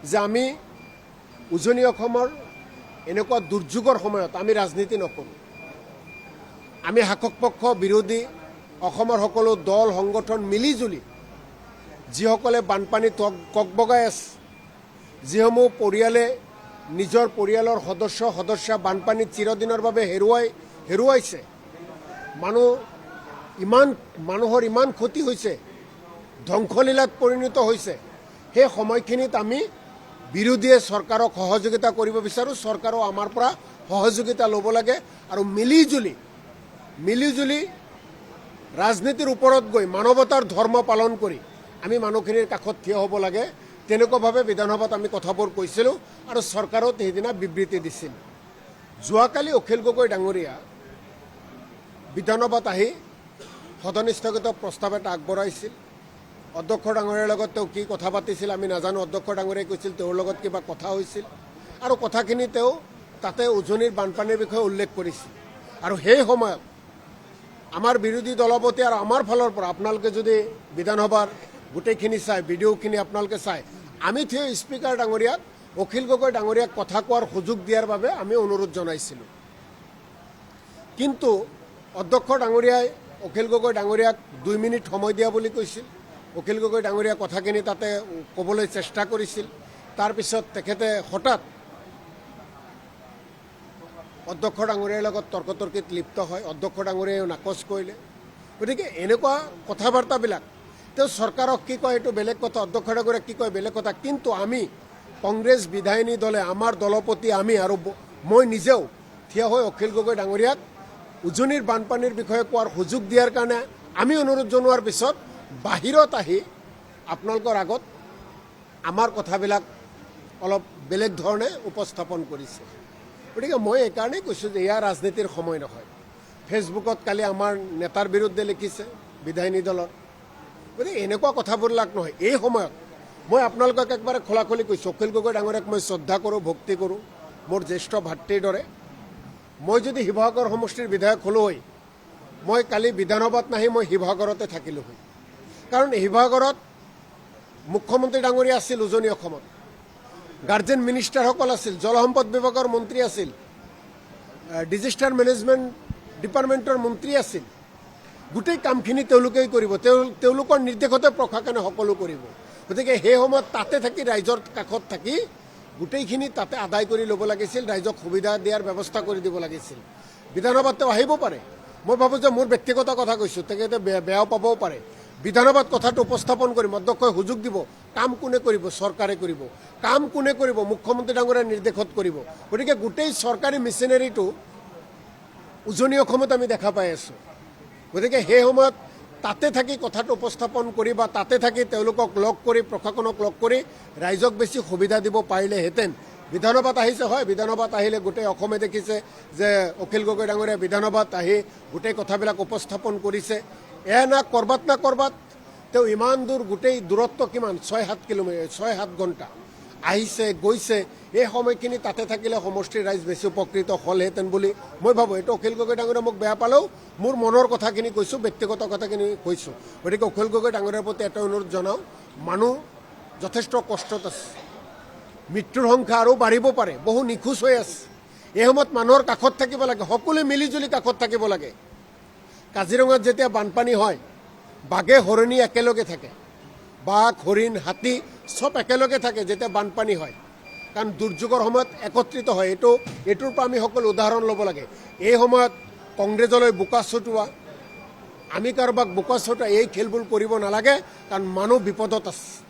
যে আমি উজনি অসমৰ এনেকুৱা দুৰ্যোগৰ সময়ত আমি ৰাজনীতি নকৰোঁ। আমি শাসক পক্ষ বিৰোধী অসমৰ সকলো দল সংগঠন মিলিজুলি যিসকলে বানপানীত ককবগাই আছে, যিসমূহ পৰিয়ালে নিজৰ পৰিয়ালৰ সদস্য বানপানীত চিৰদিনৰ বাবে হেৰুৱাইছে, মানুহৰ ইমান ক্ষতি হৈছে, ধ্বংসলীলাত পৰিণত হৈছে, সেই সময়খিনিত আমি বিৰোধীয়ে চৰকাৰক সহযোগিতা কৰিব বিচাৰোঁ। চৰকাৰেও আমাৰ পৰা সহযোগিতা ল'ব লাগে আৰু মিলিজুলি ৰাজনীতিৰ ওপৰত গৈ মানৱতাৰ ধৰ্ম পালন কৰি আমি মানুহখিনিৰ কাষত থিয় হ'ব লাগে। তেনেকুৱাভাৱে বিধানসভাত আমি কথাবোৰ কৈছিলোঁ আৰু চৰকাৰেও সেইদিনা বিবৃতি দিছিল। যোৱাকালি অখিল গগৈ ডাঙৰীয়া বিধানসভাত আহি সদন স্থগিত প্ৰস্তাৱ এটা আগবঢ়াইছিল। অধ্যক্ষ ডাঙৰীয়াৰ লগত তেওঁ কি কথা পাতিছিল আমি নাজানো। অধ্যক্ষ ডাঙৰীয়াই কৈছিল তেওঁৰ লগত কিবা কথা হৈছিল আৰু কথাখিনি তেওঁ তাতে উজনিৰ বানপানীৰ বিষয়ে উল্লেখ কৰিছিল। আৰু সেই সময়ত আমাৰ বিৰোধী দলপতি আৰু আমাৰ ফালৰ পৰা আপোনালোকে যদি বিধানসভাৰ গোটেইখিনি চাই, ভিডিঅ'খিনি আপোনালোকে চাই, আমি থিয় স্পীকাৰ ডাঙৰীয়াক অখিল গগৈ ডাঙৰীয়াক কথা কোৱাৰ সুযোগ দিয়াৰ বাবে আমি অনুৰোধ জনাইছিলোঁ। কিন্তু অধ্যক্ষ ডাঙৰীয়াই অখিল গগৈ ডাঙৰীয়াক 2 মিনিট সময় দিয়া বুলি কৈছিল। অখিল গগৈ ডাঙৰীয়া কথাখিনি তাতে ক'বলৈ চেষ্টা কৰিছিল। তাৰপিছত তেখেতে হঠাৎ অধ্যক্ষ ডাঙৰীয়াৰ লগত তৰ্কতৰ্কিত লিপ্ত হয়। অধ্যক্ষ ডাঙৰীয়াও নাকচ কৰিলে। গতিকে এনেকুৱা কথা বাৰ্তাবিলাক তেওঁ চৰকাৰক কি কয় এইটো বেলেগ কথা, অধ্যক্ষ ডাঙৰীয়াক কি কয় বেলেগ কথা। কিন্তু আমি কংগ্ৰেছ বিধায়িনী দলে, আমাৰ দলপতি আমি আৰু মই নিজেও থিয় হৈ অখিল গগৈ ডাঙৰীয়াক উজনিৰ বানপানীৰ বিষয়ে কোৱাৰ সুযোগ দিয়াৰ কাৰণে আমি অনুৰোধ জনোৱাৰ পিছত বাহিৰত আহি আপোনালোকৰ আগত আমাৰ কথাবিলাক অলপ বেলেগ ধৰণে উপস্থাপন কৰিছে। গতিকে মই এইকাৰণেই কৈছোঁ যে এয়া ৰাজনীতিৰ সময় নহয়। ফেচবুকত কালি আমাৰ নেতাৰ বিৰুদ্ধে লিখিছে বিধায়িনী দলৰ। গতিকে এনেকুৱা কথাবিলাক নহয়। এই সময়ত মই আপোনালোকক একবাৰে খোলাখুলি কৈছোঁ, অখিল গগৈ ডাঙৰীয়াক মই শ্ৰদ্ধা কৰোঁ, ভক্তি কৰোঁ, মোৰ জ্যেষ্ঠ ভাতৃৰ দৰে। মই যদি শিৱসাগৰ সমষ্টিৰ বিধায়ক হ'লো হয়, মই কালি বিধানসভাত নাহি মই শিৱসাগৰতে থাকিলোঁ হয়। কাৰণ শিৱসাগৰত মুখ্যমন্ত্ৰী ডাঙৰীয়া আছিল, উজনি অসমত গাৰ্জেন মিনিষ্টাৰসকল আছিল, জলসম্পদ বিভাগৰ মন্ত্ৰী আছিল, ডিজাষ্টাৰ মেনেজমেণ্ট ডিপাৰ্টমেণ্টৰ মন্ত্ৰী আছিল। গোটেই কামখিনি তেওঁলোকেই কৰিব, তেওঁলোকৰ নিৰ্দেশতে প্ৰশাসনে সকলো কৰিব। গতিকে সেই সময়ত তাতে থাকি ৰাইজৰ কাষত থাকি গোটেইখিনি তাতে আদায় কৰি ল'ব লাগিছিল, ৰাইজক সুবিধা দিয়াৰ ব্যৱস্থা কৰি দিব লাগিছিল। বিধানসভাত তেওঁ আহিব পাৰে। মই ভাবোঁ যে মোৰ ব্যক্তিগত কথা কৈছোঁ, তেখেতে বেয়াও পাবও পাৰে। বিধানসভাত কথাটো উপস্থাপন কৰিম, অধ্যক্ষই সুযোগ দিব। কাম কোনে কৰিব? চৰকাৰে কৰিব। কাম কোনে কৰিব? মুখ্যমন্ত্ৰী ডাঙৰীয়াৰ নিৰ্দেশত কৰিব। গতিকে গোটেই চৰকাৰী মেচিনাৰীটো উজনি অসমত আমি দেখা পাই আছোঁ। গতিকে সেই সময়ত তাতে থাকি কথাটো উপস্থাপন কৰি বা তাতে থাকি তেওঁলোকক লগ কৰি, প্ৰশাসনক লগ কৰি ৰাইজক বেছি সুবিধা দিব পাৰিলেহেঁতেন। বিধানসভাত আহিছে, হয়, বিধানসভাত আহিলে গোটেই অসমে দেখিছে যে অখিল গগৈ ডাঙৰীয়া বিধানসভাত আহি গোটেই কথাবিলাক উপস্থাপন কৰিছে। এয়া না ক'ৰবাত তেওঁ ইমান দূৰ, গোটেই দূৰত্ব কিমান 6-7 কিলোমিটাৰ, 6-7 ঘণ্টা আহিছে গৈছে। এই সময়খিনি তাতে থাকিলে সমষ্টিৰ ৰাইজ বেছি উপকৃত হ'লহেঁতেন বুলি মই ভাবোঁ। এইটো অখিল গগৈ ডাঙৰীয়া মোক বেয়া পালেও মোৰ মনৰ কথাখিনি কৈছোঁ, ব্যক্তিগত কথাখিনি কৈছোঁ। গতিকে অখিল গগৈ ডাঙৰীয়াৰ প্ৰতি এটা অনুৰোধ জনাওঁ, মানুহ যথেষ্ট কষ্টত আছে, মৃত্যুৰ সংখ্যা আৰু বাঢ়িব পাৰে, বহু নিখোজ হৈ আছে। এই সময়ত মানুহৰ কাষত থাকিব লাগে, সকলোৱে মিলিজুলি কাষত থাকিব লাগে। কাজিৰঙাত যেতিয়া বানপানী হয়, বাঘে হৰিণী একেলগে থাকে, বাঘ হৰিণ হাতী চব একেলগে থাকে যেতিয়া বানপানী হয়। কাৰণ দুৰ্যোগৰ সময়ত একত্ৰিত হয়। এইটোৰ পৰা আমি সকলো উদাহৰণ ল'ব লাগে। এই সময়ত কংগ্ৰেছলৈ বোকা ছটোৱা, আমি কাৰোবাক বোকা ছটোৱা, এই খেলবোৰ কৰিব নালাগে। কাৰণ মানুহ বিপদত আছে।